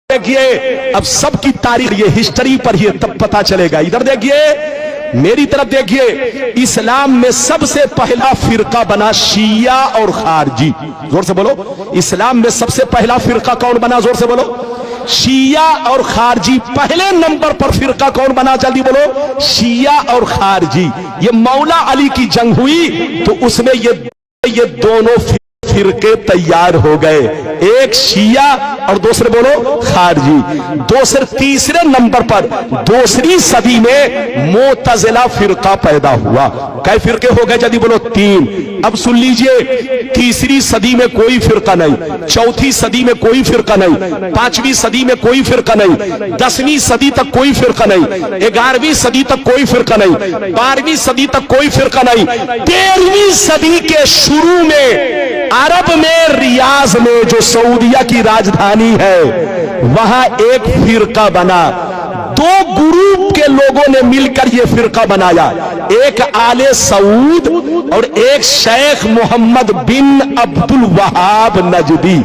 देखिए अब सबकी तारीख ये हिस्ट्री पढ़िए तब पता चलेगा। इधर देखिए मेरी तरफ देखिए, इस्लाम में सबसे पहला फिरका बना शिया और खारजी। जोर से बोलो, इस्लाम में सबसे पहला फिरका कौन बना? जोर से बोलो, शिया और खारजी। पहले नंबर पर फिरका कौन बना? जल्दी बोलो, शिया और खारजी। ये मौला अली की जंग हुई तो उसमें ये दोनों फिरके तैयार हो गए, एक शिया और दूसरे बोलो खारजी। तीसरे नंबर पर दूसरी सदी में मोतजिला फिरका पैदा हुआ। कई फिरके हो गए? जल्दी बोलो, 3। अब सुन लीजिए, तीसरी सदी में कोई फिरका नहीं, चौथी सदी में कोई फिरका नहीं, 5वीं सदी में कोई फिरका नहीं, 10वीं सदी तक कोई फिरका नहीं, 11वीं सदी तक कोई फिरका नहीं, 12वीं सदी तक कोई फिरका नहीं, 13वीं सदी के शुरू में अरब में रियाज में जो सऊदिया की राजधानी है वहां एक फिरका बना। 2 ग्रुप के लोगों ने मिलकर यह फिरका बनाया, एक आले सऊद और एक शेख मोहम्मद बिन अब्दुल वहाब नजदी।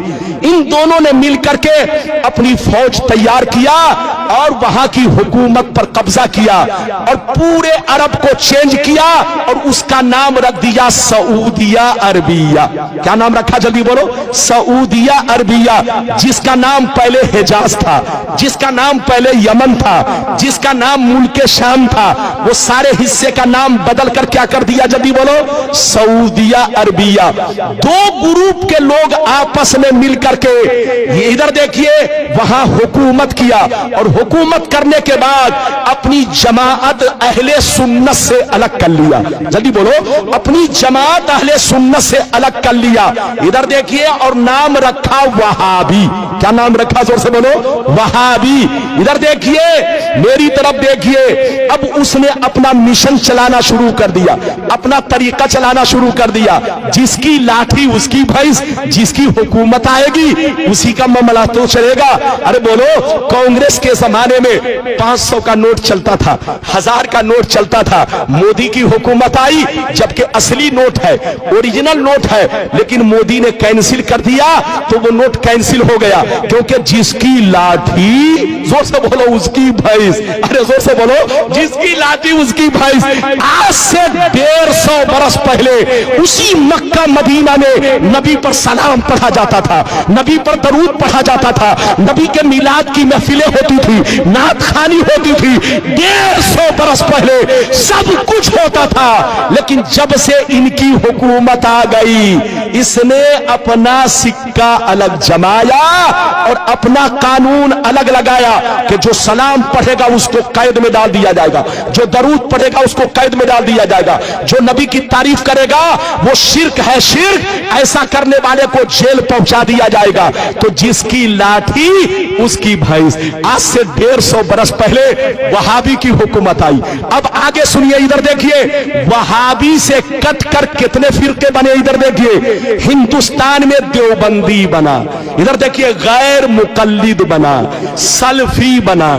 इन दोनों ने मिलकर के अपनी फौज तैयार किया और वहां की हुकूमत पर कब्जा किया और पूरे अरब को चेंज किया और उसका नाम रख दिया सऊदिया अरबिया। क्या नाम रखा? जल्दी बोलो, सऊदिया अरबिया। जिसका नाम पहले हिजाज था, जिसका नाम पहले यमन था, जिसका नाम मुल्क शाम था, वो सारे हिस्से का नाम बदल कर क्या कर दिया? जल्दी बोलो, सऊदिया अरबिया। 2 ग्रुप के लोग आपस में मिलकर के ये इधर देखिए वहां हुकूमत किया और हुकूमत करने के बाद अपनी जमात अहले सुन्नत से अलग कर लिया। जल्दी बोलो, अपनी जमात अहले सुन्नत से अलग कर लिया। इधर देखिए और नाम रखा वहाबी। क्या नाम रखा? जोर से बोलो, वहाबी। इधर देखिए मेरी तरफ देखिए, अब उसने अपना मिशन चलाना शुरू कर दिया, अपना तरीका चलाना शुरू कर दिया। जिसकी लाठी उसकी भैंस, जिसकी हुकूमत आएगी उसी का मामला तो चलेगा। अरे बोलो, कांग्रेस के जमाने में 500 का नोट चलता था, 1000 का नोट चलता था। मोदी की हुकूमत आई, जबकि असली नोट है, ओरिजिनल नोट है, लेकिन मोदी ने कैंसिल कर दिया तो वो नोट कैंसिल हो गया, क्योंकि जिसकी लाठी, जोर से बोलो, उसकी भैंस। अरे जोर से बोलो, जिसकी लाठी उसकी भैंस। आज से 150 बरस पहले उसी मक्का मदीना में नबी पर सलाम पढ़ा जाता था, नबी पर दरूद पढ़ा जाता था, नबी के मिलाद की महफिलें होती थी, नात खानी होती थी। 150 बरस पहले सब कुछ होता था, लेकिन जब से इनकी हुकूमत आ गई, इसने अपना सिक्का अलग जमाया और अपना कानून अलग लगाया कि जो सलाम पढ़ेगा उसको कैद में डाल दिया जाएगा, जो दरूद पढ़ेगा उसको कैद में डाल दिया जाएगा, जो नबी की तारीफ करेगा वो शिर्क है, शिर्क, ऐसा करने वाले को जेल पहुंचा दिया जाएगा। तो जिसकी लाठी उसकी भैंस। आज से 150 बरस पहले वहाबी की हुकूमत आई। अब आगे सुनिए, इधर देखिए, वहाबी से कट कर कितने फिरके बने? इधर देखिए, हिंदुस्तान में देवबंदी बना, इधर देखिए गैर मुकल्लिद बना, सलफी बना,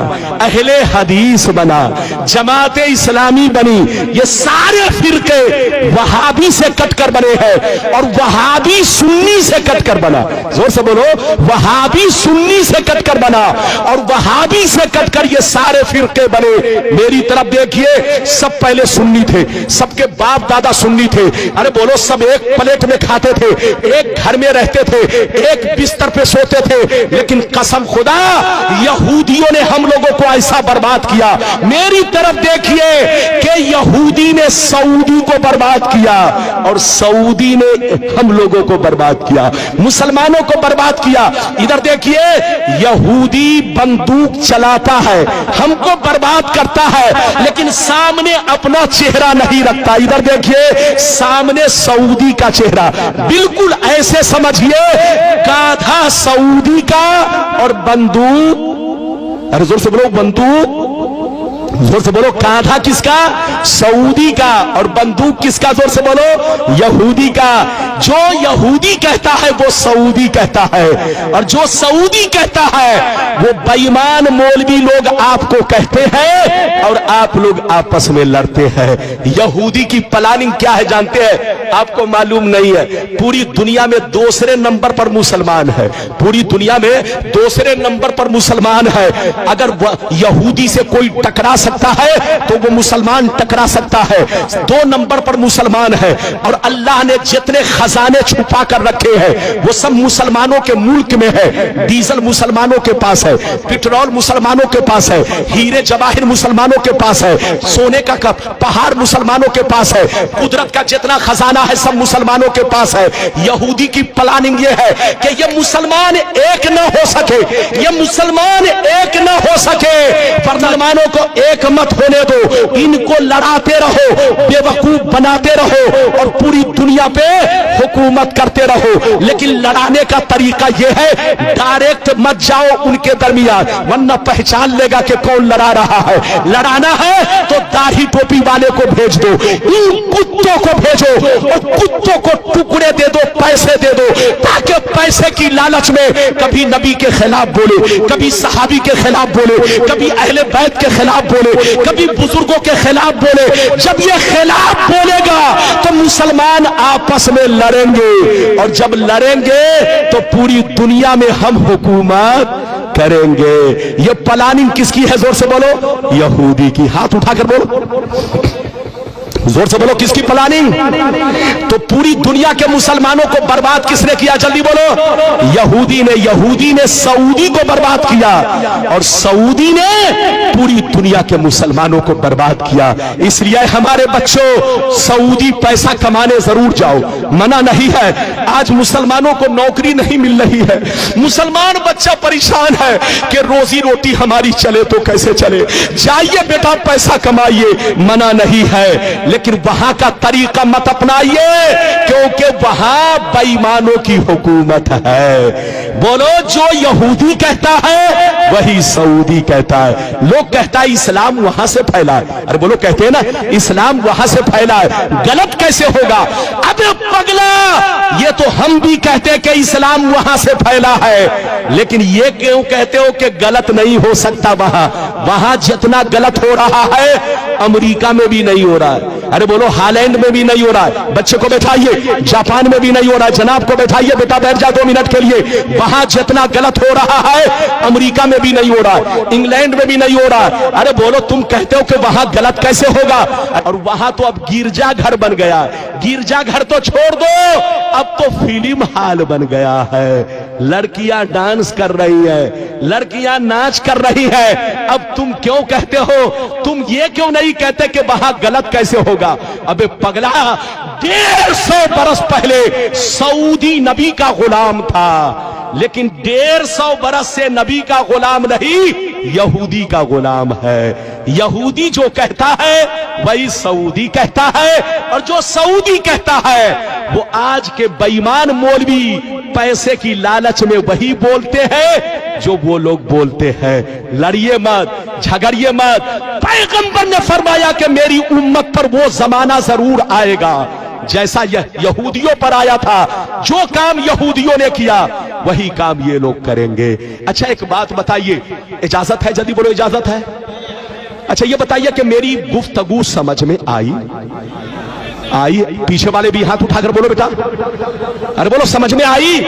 अहले हदीस बना, जमाते इस्लामी बनी। ये सारे फिरके वहाबी से कटकर बने हैं और वहाबी सुन्नी से कटकर बना। जोर से बोलो, वहाबी सुन्नी से कटकर बना और वहाबी से कटकर ये सारे फिरके बने। मेरी तरफ देखिए, सब पहले सुन्नी थे, सबके बाप दादा सुन्नी थे। अरे बोलो, सब एक प्लेट में खाते थे, एक घर में रहते थे, एक बिस्तर पे सोते थे। लेकिन कसम खुदा, यहूदियों ने हम लोगों को ऐसा बर्बाद किया। मेरी तरफ देखिए कि यहूदी ने सऊदी को बर्बाद किया और सऊदी ने हम लोगों को बर्बाद किया, मुसलमानों को बर्बाद किया। इधर देखिए, यहूदी बंदूक चलाता है, हमको बर्बाद करता है, लेकिन सामने अपना चेहरा नहीं रखता। इधर देखिए, सामने सऊदी का चेहरा, बिल्कुल ऐसे समझिए गाधा सऊदी का और बंदूक, अरे जोर से बोलो, बंदूक जोर से बोलो, कांधा किसका? सऊदी का। और बंदूक किसका? जोर से बोलो, यहूदी का। जो यहूदी कहता है वो सऊदी कहता है, और जो सऊदी कहता है वो बेईमान मौलवी लोग आपको कहते हैं, और आप लोग आपस में लड़ते हैं। यहूदी की प्लानिंग क्या है जानते हैं? आपको मालूम नहीं है। पूरी दुनिया में दूसरे नंबर पर मुसलमान है, पूरी दुनिया में दूसरे नंबर पर मुसलमान है। अगर यहूदी से कोई टकरा सकता है तो वो मुसलमान टकरा सकता है। 2 नंबर पर मुसलमान है, और अल्लाह ने जितने खजाने छुपा कर रखे हैं वो सब मुसलमानों के मुल्क में है। डीजल मुसलमानों के पास है, पेट्रोल मुसलमानों के पास है, हीरे जवाहिर मुसलमानों के पास है, सोने का पहाड़ मुसलमानों के पास है, कुदरत का जितना खजाना है सब मुसलमानों के पास है। यहूदी की प्लानिंग ये है कि ये मुसलमान एक न हो सके, ये मुसलमान एक न हो सके, मुसलमानों को एक मत होने दो, इनको लड़ाते रहो, बेवकूफ बनाते रहो, और पूरी दुनिया पे हुकूमत करते रहो। लेकिन लड़ाने का तरीका यह है, डायरेक्ट मत जाओ उनके दरमियान, वरना पहचान लेगा कि कौन लड़ा रहा है। लड़ाना है तो दाढ़ी टोपी वाले को भेज दो, इन कुत्तों को भेजो, और कुत्तों को टुकड़े दे दो, पैसे दे दो, ताकि पैसे की लालच में कभी नबी के खिलाफ बोले, कभी सहाबी के खिलाफ बोले, कभी अहले बैत के खिलाफ बोले, कभी बुजुर्गों के खिलाफ बोले। जब ये खिलाफ बोलेगा तो मुसलमान आपस में लड़ेंगे, और जब लड़ेंगे तो पूरी दुनिया में हम हुकूमत करेंगे। ये प्लानिंग किसकी है? जोर से बोलो, यहूदी की। हाथ उठाकर बोलो, जोर से बोलो, किसकी प्लानिंग? तो पूरी दुनिया के मुसलमानों को बर्बाद किसने किया? जल्दी बोलो, यहूदी ने। यहूदी ने सऊदी को बर्बाद किया, और सऊदी ने पूरी दुनिया के मुसलमानों को बर्बाद किया। इसलिए हमारे बच्चों, सऊदी पैसा कमाने जरूर जाओ, मना नहीं है। आज मुसलमानों को नौकरी नहीं मिल रही है, मुसलमान बच्चा परेशान है कि रोजी रोटी हमारी चले तो कैसे चले। जाइए बेटा, पैसा कमाइए, मना नहीं है, लेकिन वहां का तरीका मत अपनाइए, क्योंकि वहां बेईमानों की हुकूमत है। बोलो, जो यहूदी कहता है वही सऊदी कहता है। लोग कहता है इस्लाम वहां से फैला है। अरे बोलो, कहते हैं ना इस्लाम वहां से फैला है, गलत कैसे होगा? अबे पगला, ये तो हम भी कहते हैं कि इस्लाम वहां से फैला है, लेकिन ये क्यों कहते हो कि गलत नहीं हो सकता? वहां जितना गलत हो रहा है अमेरिका में भी नहीं हो रहा है। अरे बोलो, हालैंड में भी नहीं हो रहा है। बच्चे को बैठाइए, जापान में भी नहीं हो रहा है। जनाब को बैठाइए, बेटा बैठ जा 2 मिनट के लिए। वहां जितना गलत हो रहा है अमेरिका में भी नहीं हो रहा है, इंग्लैंड में भी नहीं हो रहा है। अरे बोलो, तुम कहते हो कि वहां गलत कैसे होगा? और वहां तो अब गिरजा घर बन गया। गिरजा घर तो छोड़ दो, अब तो फिल्म हाल बन गया है। लड़कियां डांस कर रही है, लड़कियां नाच कर रही है। अब तुम क्यों कहते हो? तुम ये क्यों नहीं कहते कि वहां गलत कैसे होगा? अबे पगला, 150 बरस पहले सऊदी नबी का गुलाम था, लेकिन 150 बरस से नबी का गुलाम नहीं, यहूदी का गुलाम है। यहूदी जो कहता है वही सऊदी कहता है, और जो सऊदी कहता है वो आज के बेईमान मौलवी पैसे की लालच में वही बोलते हैं जो वो लोग बोलते हैं। लड़िए मत, झगड़िए मत। पैगंबर ने फरमाया कि मेरी उम्मत पर वो जमाना जरूर आएगा जैसा यहूदियों पर आया था। जो काम यहूदियों ने किया वही काम ये लोग करेंगे। अच्छा, एक बात बताइए, इजाजत है? जल्दी बोलो, इजाजत है? अच्छा, ये बताइए कि मेरी गुफ्तगू समझ में आई? पीछे वाले भी हाथ उठाकर बोलो बेटा। अरे बोलो, समझ में आई?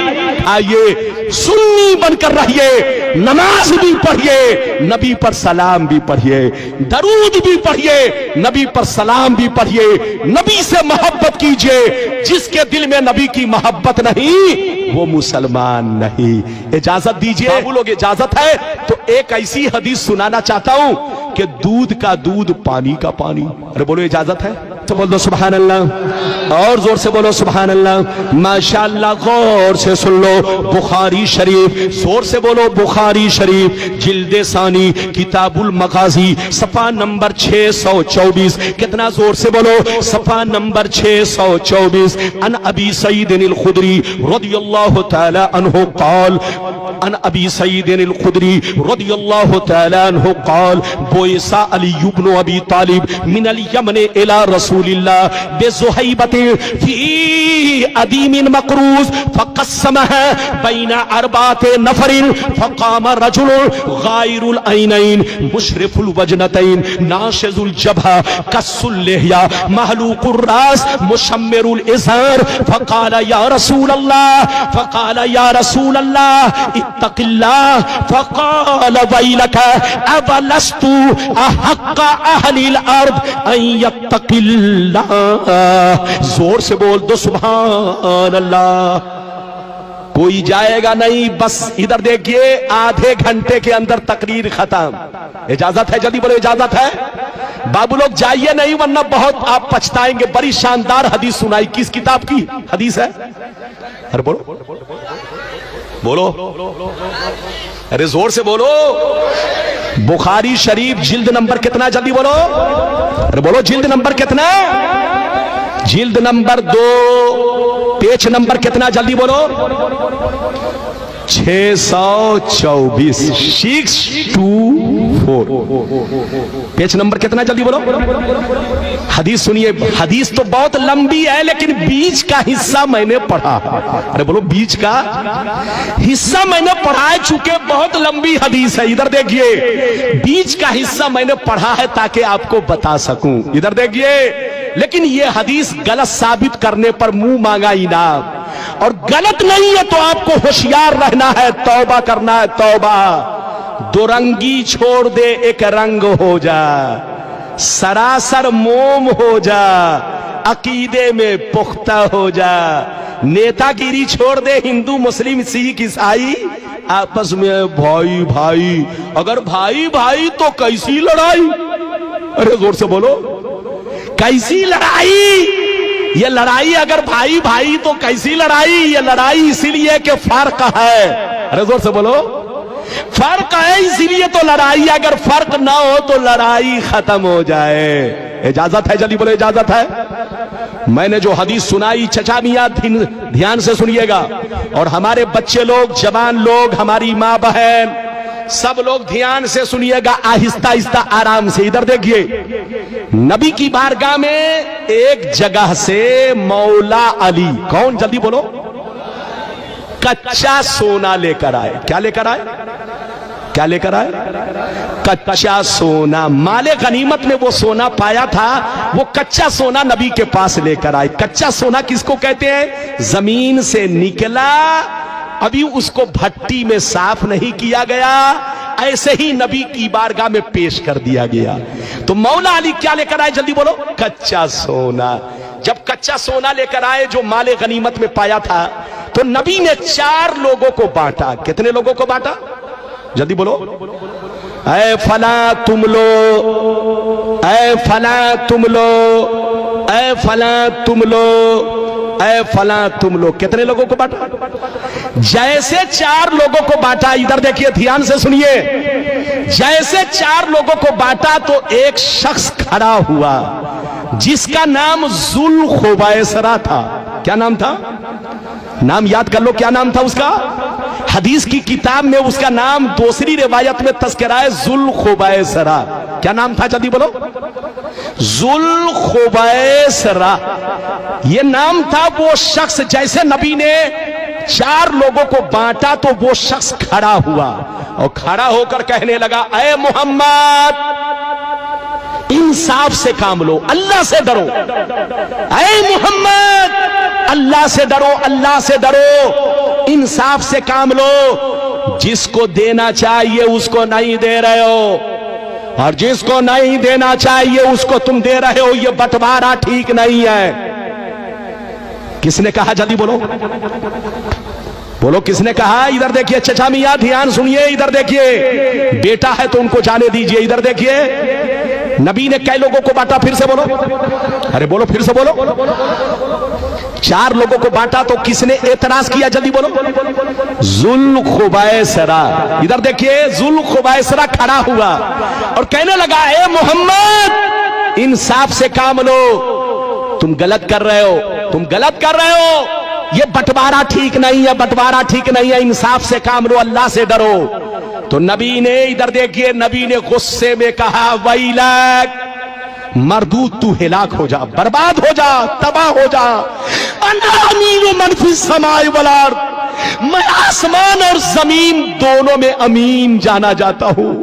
आइए, सुन्नी बनकर रहिए, नमाज भी पढ़िए, नबी पर सलाम भी पढ़िए, दरूद भी पढ़िए, नबी पर सलाम भी पढ़िए, नबी से मोहब्बत कीजिए। जिसके दिल में नबी की मोहब्बत नहीं वो मुसलमान नहीं। इजाजत दीजिए। वो लोग इजाजत है तो एक ऐसी हदीस सुनाना चाहता हूं कि दूध का दूध, पानी का पानी। अरे बोलो, इजाजत है? تو بول دو سبحان اللہ، اور زور سے بولو سبحان اللہ۔ ماشاءاللہ، غور سے سن لو، بخاری شریف، زور سے بولو بخاری شریف، جلد ثانی، کتاب المغازی، صفحہ نمبر 624۔ کتنا زور سے بولو، صفحہ نمبر 624۔ ان ابی سعید الخدری رضی اللہ تعالی عنہ قال، ان ابی سعید الخدری رضی اللہ تعالی عنہ قال، بوئسا علی بن ابی طالب من الیمن الى رسول اللہ بزہیبت فی ادیم مقروز فقسمها بین اربعۃ نفر فقام رجل غائر العینین مشرف الوجنتین ناشز الجبہہ کس اللحیہ محلوق الراس مشمر الازار فقال یا رسول اللہ، فقال یا رسول اللہ اتق اللہ، فقال ویلک اولست احق اہل الارض ان یتق اللہ۔ زور سے بول دو سبحان اللہ۔ کوئی جائے گا نہیں، بس ادھر دیکھیے، آدھے گھنٹے کے اندر تقریر ختم۔ اجازت ہے؟ جلدی بولو اجازت ہے؟ بابو لوگ جائیے نہیں ورنہ بہت آپ پچھتائیں گے۔ بڑی شاندار حدیث سنائی، کس کتاب کی حدیث ہے؟ ارے بولو بولو، ارے زور سے بولو۔ بخاری شریف جلد نمبر کتنا؟ جلدی بولو، ارے بولو جلد نمبر کتنا؟ جلد نمبر 2، پیج نمبر کتنا؟ جلدی بولو۔ 624، 624، پیج نمبر کتنا؟ جلدی بولو۔ حدیث سنیے، حدیث تو بہت لمبی ہے لیکن بیچ کا حصہ میں نے پڑھا۔ ارے بولو، بیچ کا حصہ میں نے پڑھا ہے، چونکہ بہت لمبی حدیث ہے۔ ادھر دیکھیے، بیچ کا حصہ میں نے پڑھا ہے تاکہ آپ کو بتا سکوں۔ ادھر دیکھیے، لیکن یہ حدیث غلط ثابت کرنے پر منہ مانگا انعام، اور غلط نہیں ہے تو آپ کو ہوشیار رہنا ہے، توبہ کرنا ہے، توبہ۔ دو رنگی چھوڑ دے، ایک رنگ ہو جا، سراسر موم ہو جا، عقیدے میں پختہ ہو جا۔ نیتا گیری چھوڑ دے، ہندو مسلم سکھ عیسائی آپس میں بھائی بھائی، اگر بھائی بھائی تو کیسی لڑائی؟ ارے زور سے بولو، کیسی لڑائی؟ یہ لڑائی اگر بھائی بھائی تو کیسی لڑائی؟ یہ لڑائی اسی لیے کہ فرق ہے۔ ارے زور سے بولو، فرق ہے اسی لیے تو لڑائی، اگر فرق نہ ہو تو لڑائی ختم ہو جائے۔ اجازت ہے؟ جلدی بولو اجازت ہے؟ میں نے جو حدیث سنائی چچا میاں دھیان سے سنیے گا، اور ہمارے بچے لوگ، جوان لوگ، ہماری ماں بہن، سب لوگ دھیان سے سنیے گا، آہستہ آہستہ آرام سے۔ ادھر دیکھیے، نبی کی بارگاہ میں ایک جگہ سے مولا علی، کون؟ جلدی بولو، کچا سونا لے کر آئے۔ کیا لے کر آئے؟ کیا لے کر آئے؟ کچا سونا۔ مال غنیمت میں وہ سونا پایا تھا، وہ کچا سونا نبی کے پاس لے کر آئے۔ کچا سونا کس کو کہتے ہیں؟ زمین سے نکلا، ابھی اس کو بھٹی میں صاف نہیں کیا گیا، ایسے ہی نبی کی بارگاہ میں پیش کر دیا گیا۔ تو مولا علی کیا لے کر آئے؟ جلدی بولو، کچا سونا۔ جب کچا سونا لے کر آئے جو مال غنیمت میں پایا تھا، تو نبی نے 4 لوگوں کو بانٹا۔ کتنے لوگوں کو بانٹا؟ جلدی بولو۔ اے فلاں تم لو، اے فلاں تم لو، اے فلاں تم لو، اے فلاں تم لو۔ کتنے لوگوں کو بانٹا؟ جیسے 4 لوگوں کو بانٹا، ادھر دیکھیے دھیان سے سنیے، جیسے 4 لوگوں کو بانٹا تو ایک شخص کھڑا ہوا جس کا نام ذوالخویسرہ تھا۔ کیا نام تھا؟ نام یاد کر لو، کیا نام تھا اس کا؟ حدیث کی کتاب میں اس کا نام دوسری روایت میں تذکرہ ہے ذوالخویسرہ۔ کیا نام تھا؟ جلدی بولو، ذوالخویسرہ یہ نام تھا۔ وہ شخص، جیسے نبی نے 4 لوگوں کو بانٹا تو وہ شخص کھڑا ہوا اور کھڑا ہو کر کہنے لگا، اے محمد، انصاف سے کام لو، اللہ سے ڈرو۔ اے محمد، اللہ سے ڈرو، اللہ سے ڈرو، انصاف سے کام لو۔ جس کو دینا چاہیے اس کو نہیں دے رہے ہو، اور جس کو نہیں دینا چاہیے اس کو تم دے رہے ہو، یہ بٹوارا ٹھیک نہیں ہے۔ کس نے کہا؟ جلدی بولو بولو، کس نے کہا؟ ادھر دیکھیے چچا میاں دھیان سنیے، ادھر دیکھیے، بیٹا ہے تو ان کو جانے دیجئے۔ ادھر دیکھیے، नबी ने कै लोगों को बांटा? फिर से बोलो, अरे बोलो, फिर से बोलो। 4 लोगों को बांटा तो किसने एतराज किया? जल्दी बोलो। जुल खुबैसरा। इधर देखिए, जुल खुबैसरा खड़ा हुआ और कहने लगा, ए मोहम्मद, इंसाफ से काम लो, तुम गलत कर रहे हो, तुम गलत कर रहे हो, ये बंटवारा ठीक नहीं है, बंटवारा ठीक नहीं है, इंसाफ से काम लो, अल्लाह से डरो। तो नबी ने, इधर देखिए, नबी ने गुस्से में कहा, वैलक, मरदूद, तू हिलाक हो जा, बर्बाद हो जा, तबाह हो जा। अना अमीन मन फिस समाए वल अर्द, मैं आसमान और जमीन दोनों में अमीन जाना जाता हूं।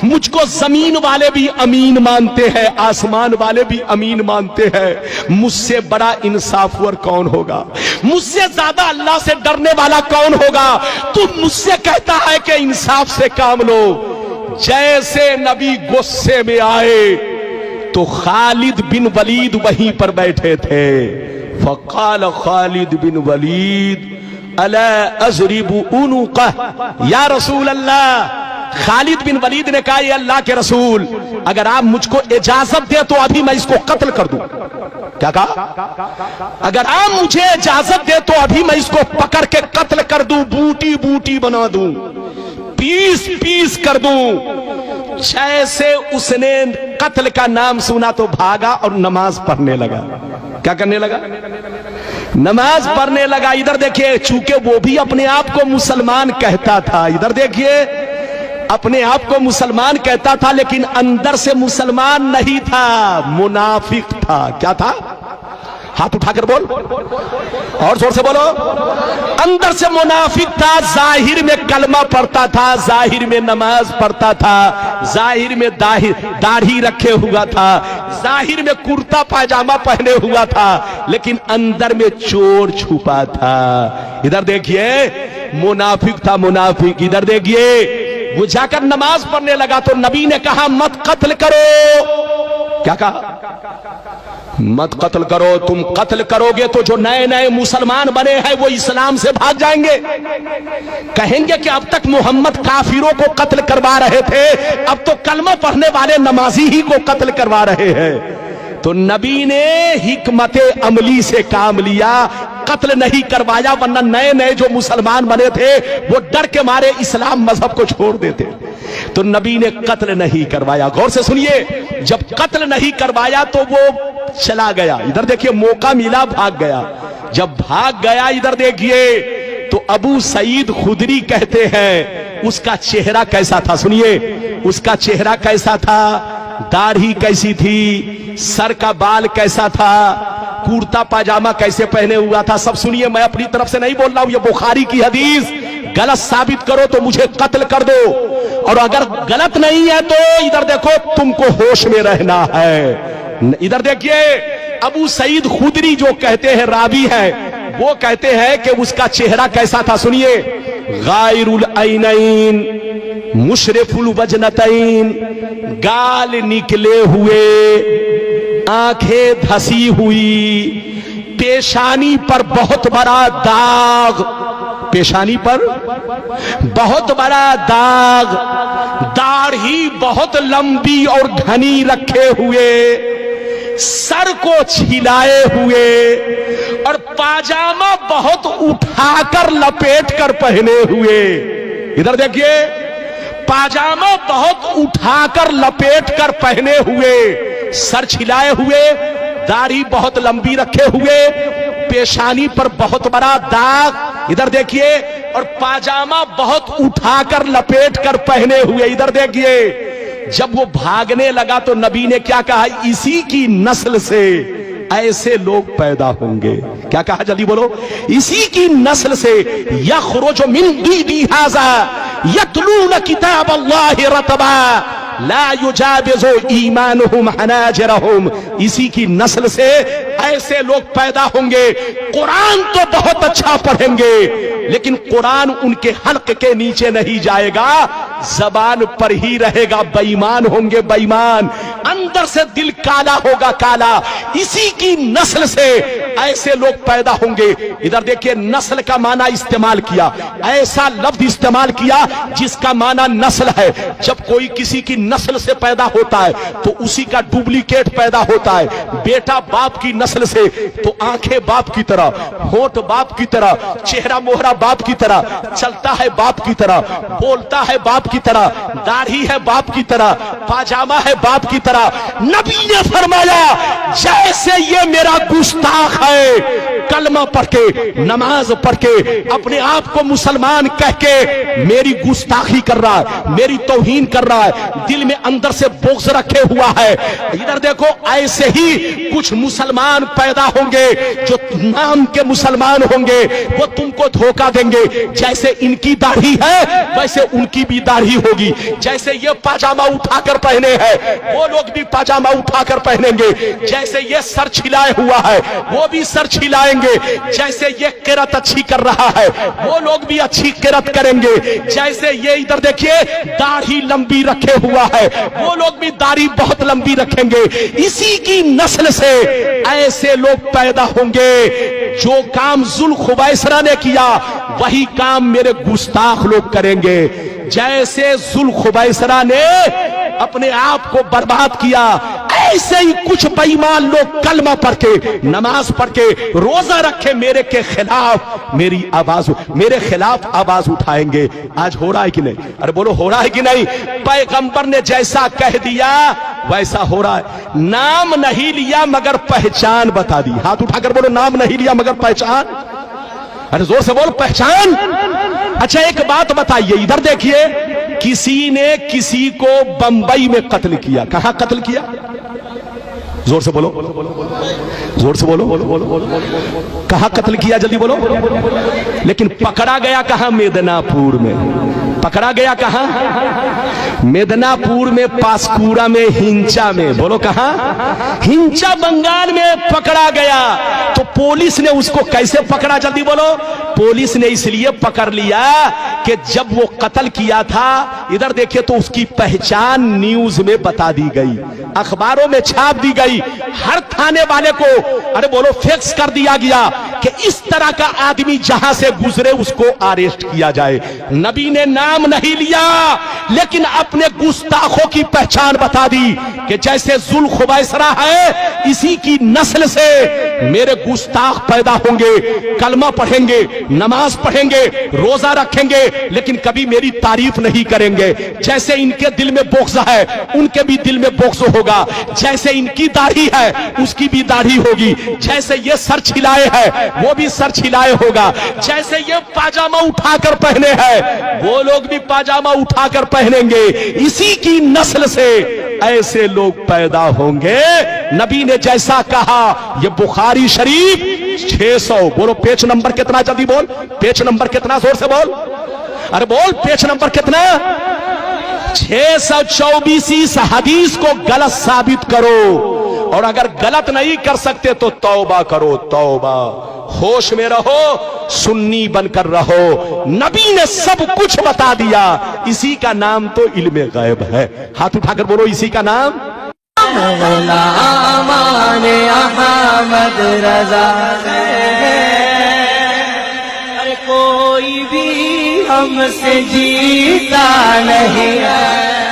मुझको जमीन वाले भी अमीन मानते हैं, आसमान वाले भी अमीन मानते हैं। मुझसे बड़ा इंसाफवर कौन होगा? मुझसे ज्यादा अल्लाह से डरने वाला कौन होगा? तू मुझसे कहता है कि इंसाफ से काम लो। जैसे नबी गुस्से में आए तो खालिद बिन वलीद वहीं पर बैठे थे। फकाल खालिद बिन वलीद अला अज़रिबु उनुक़ह या रसूल अल्लाह। खालिद बिन वलीद ने कहा, ये अल्लाह के रसूल, अगर आप मुझको इजाजत दे तो अभी मैं इसको कत्ल कर दूं। क्या कहा? अगर आप मुझे इजाजत दे तो अभी मैं इसको पकड़ के कत्ल कर दूं, बूटी बूटी बना दूं, पीस पीस कर दूं। जैसे उसने कत्ल का नाम सुना तो भागा और नमाज पढ़ने लगा। क्या करने लगा? नमाज पढ़ने लगा। इधर देखिए, चूंकि वो भी अपने आप को मुसलमान कहता था, इधर देखिए, अपने आप को मुसलमान कहता था, लेकिन अंदर से मुसलमान नहीं था, मुनाफिक था। क्या था? हाथ उठाकर बोल, और जोर से बोलो। अंदर से मुनाफिक था, जाहिर में कलमा पढ़ता था, जाहिर में नमाज पढ़ता था, जाहिर में दाढ़ी रखे हुआ था, जाहिर में कुर्ता पायजामा पहने हुआ था, लेकिन अंदर में चोर छुपा था। इधर देखिए, मुनाफिक था, मुनाफिक। इधर देखिए, वो जाकर नमाज पढ़ने लगा तो नबी ने कहा, मत कत्ल करो। क्या कहा? मत कत्ल करो। तुम कत्ल करोगे तो जो नए नए मुसलमान बने हैं वो इस्लाम से भाग जाएंगे, कहेंगे कि अब तक मोहम्मद काफिरों को कत्ल करवा रहे थे, अब तो कलमा पढ़ने वाले नमाजी ही को कत्ल करवा रहे हैं। तो नबी ने हिकमत अमली से काम लिया, कत्ल नहीं करवाया, वरना नए नए जो मुसलमान बने थे वो डर के मारे इस्लाम मजहब को छोड़ देते। तो नबी ने कत्ल नहीं करवाया। गौर से सुनिए, जब कत्ल नहीं करवाया तो वो चला गया। इधर देखिए, मौका मिला, भाग गया। जब भाग गया, इधर देखिए, तो अबू सईद खुदरी कहते हैं, उसका चेहरा कैसा था? सुनिए, उसका चेहरा कैसा था, दाढ़ी कैसी थी, सर का बाल कैसा था, कुर्ता पाजामा कैसे पहने हुआ था, सब सुनिए। मैं अपनी तरफ से नहीं बोल रहा हूं, ये बुखारी की हदीस। गलत साबित करो तो मुझे कत्ल कर दो, और अगर गलत नहीं है तो इधर देखो, तुमको होश में रहना है। इधर देखिए, अबू सईद खुदरी जो कहते हैं, रावी है, वो कहते हैं कि उसका चेहरा कैसा था? सुनिए, गायरुल ऐनैन, मुशरिफुल वजनतैन, गाल निकले हुए, आंखें धसी हुई, पेशानी पर बहुत बड़ा दाग, पेशानी पर बहुत बड़ा दाग, दाढ़ी बहुत लंबी और घनी रखे हुए, सर को छिलाए हुए, और पाजामा बहुत उठाकर लपेट कर पहने हुए। इधर देखिए, पाजामा बहुत उठाकर लपेट कर पहने हुए, सर छिलाए हुए, दाढ़ी बहुत लंबी रखे हुए, पेशानी पर बहुत बड़ा दाग। इधर देखिए, और पाजामा बहुत उठाकर लपेट कर पहने हुए। इधर देखिए, जब वो भागने लगा तो नबी ने क्या कहा? इसी की नस्ल से ऐसे लोग पैदा होंगे। क्या कहा? जल्दी बोलो। इसी की नस्ल से यखरुजु मिन दीदी हाज़ा यतलून किताब अल्लाहि रतबा ला युजाविज़ु ईमानुहुम हनाजिरहुम। इसी की नस्ल से ऐसे लोग पैदा होंगे, कुरान तो बहुत अच्छा पढ़ेंगे, लेकिन कुरान उनके हल्क के नीचे नहीं जाएगा, زبان پر ہی رہے گا، بےایمان ہوں گے بےایمان، اندر سے دل کالا ہوگا کالا۔ اسی کی نسل سے ایسے لوگ پیدا ہوں گے۔ ادھر دیکھیے نسل کا معنی استعمال کیا، ایسا لفظ استعمال کیا جس کا معنی نسل ہے۔ جب کوئی کسی کی نسل سے پیدا ہوتا ہے تو اسی کا ڈپلیکیٹ پیدا ہوتا ہے۔ بیٹا باپ کی نسل سے تو آنکھیں باپ کی طرح، ہونٹ باپ کی طرح، چہرہ مہرہ باپ کی طرح، چلتا ہے باپ کی طرح، بولتا ہے باپ کی طرح، داڑھی ہے باپ کی طرح، پاجامہ ہے باپ کی طرح۔ نبی نے فرمایا جیسے یہ میرا گستاخ ہے، کلمہ پڑھ کے نماز پڑھ کے اپنے آپ کو مسلمان کہہ کے میری گستاخی کر رہا ہے، میری توہین کر رہا ہے، دل میں اندر سے بغض رکھے ہوا ہے۔ ادھر دیکھو ایسے ہی کچھ مسلمان پیدا ہوں گے جو نام کے مسلمان ہوں گے، وہ تم کو دھوکہ دیں گے۔ جیسے ان کی داڑھی ہے ویسے ان کی بھی داڑھی ہوگی، جیسے یہ پاجامہ اٹھا کر پہنے ہیں وہ لوگ بھی پاجامہ اٹھا کر پہنیں گے، جیسے یہ سر چھلائے ہوا ہے وہ بھی سر چھلائیں گے، جیسے یہ قرت اچھی کر رہا ہے وہ لوگ بھی اچھی قرت کریں گے، جیسے یہ ادھر دیکھیے داڑھی لمبی رکھے ہوا ہے وہ لوگ بھی داڑھی بہت لمبی رکھیں گے۔ اسی کی نسل سے ایسے لوگ پیدا ہوں گے، جو کام ذوالخویسرہ نے کیا وہی کام میرے گستاخ لوگ کریں گے۔ جیسے ذوالخویسرہ نے اپنے آپ کو برباد کیا، ایسے ہی کچھ بے ایمان لوگ کلمہ پڑھ کے نماز پڑھ کے روزہ رکھے میرے کے خلاف میرے خلاف آواز اٹھائیں گے۔ آج ہو رہا ہے کہ نہیں؟ ارے بولو ہو رہا ہے کہ نہیں؟ پیغمبر نے جیسا کہہ دیا ویسا ہو رہا ہے۔ نام نہیں لیا مگر پہچان بتا دی۔ ہاتھ اٹھا کر بولو نام نہیں لیا مگر پہچان۔ ارے زور سے بول پہچان۔ اچھا ایک بات بتائیے، ادھر دیکھیے کسی نے کسی کو بمبئی میں قتل کیا، کہاں قتل کیا؟ زور سے بولو، زور سے بولو، کہاں قتل کیا؟ جلدی بولو۔ لیکن پکڑا گیا کہاں؟ میدناپور میں۔ پکڑا گیا کہاں؟ میدناپور میں، پاسکورا میں، ہنچا میں۔ بولو کہاں؟ ہنچا بنگال میں پکڑا گیا۔ تو پولیس نے اس کو کیسے پکڑا؟ جلدی بولو۔ پولیس نے اس لیے پکڑ لیا کہ جب وہ قتل کیا تھا ادھر دیکھیں تو اس کی پہچان نیوز میں بتا دی گئی، اخباروں میں چھاپ دی گئی، ہر تھانے والے کو ارے بولو فیکس کر دیا گیا کہ اس طرح کا آدمی جہاں سے گزرے اس کو اریسٹ کیا جائے۔ نبی نے نام نہیں لیا لیکن اپنے گستاخوں کی پہچان بتا دی کہ جیسے ذوالخویسرہ ہے اسی کی نسل سے میرے گستاخ پیدا ہوں گے، کلمہ پڑھیں گے، نماز پڑھیں گے، روزہ رکھیں گے لیکن کبھی میری تعریف نہیں کریں گے۔ جیسے ان کے دل میں بغض ہے ان کے بھی دل میں بغض ہوگا، جیسے ان کی داڑھی ہے اس کی بھی داڑھی ہوگی، جیسے یہ سر چھلائے ہے وہ بھی سر چھلائے ہوگا، جیسے یہ پاجامہ اٹھا کر پہنے ہیں وہ لوگ بھی پاجامہ اٹھا کر پہنیں گے۔ اسی کی نسل سے ایسے لوگ پیدا ہوں گے۔ نبی نے جیسا کہا، یہ بخاری شریف 600 بولو پیج نمبر کتنا؟ جلدی بول پیج نمبر کتنا؟ زور سے بول، ارے بول پیج نمبر کتنا؟ 624۔ اس حدیث کو غلط ثابت کرو اور اگر غلط نہیں کر سکتے تو توبہ کرو، توبہ۔ ہوش میں رہو، سنی بن کر رہو۔ نبی نے سب کچھ بتا دیا، اسی کا نام تو علم غیب ہے۔ ہاتھ اٹھا کر بولو اسی کا نام۔ امان احمد رضا کوئی بھی ہم سے جیتا نہیں ہے۔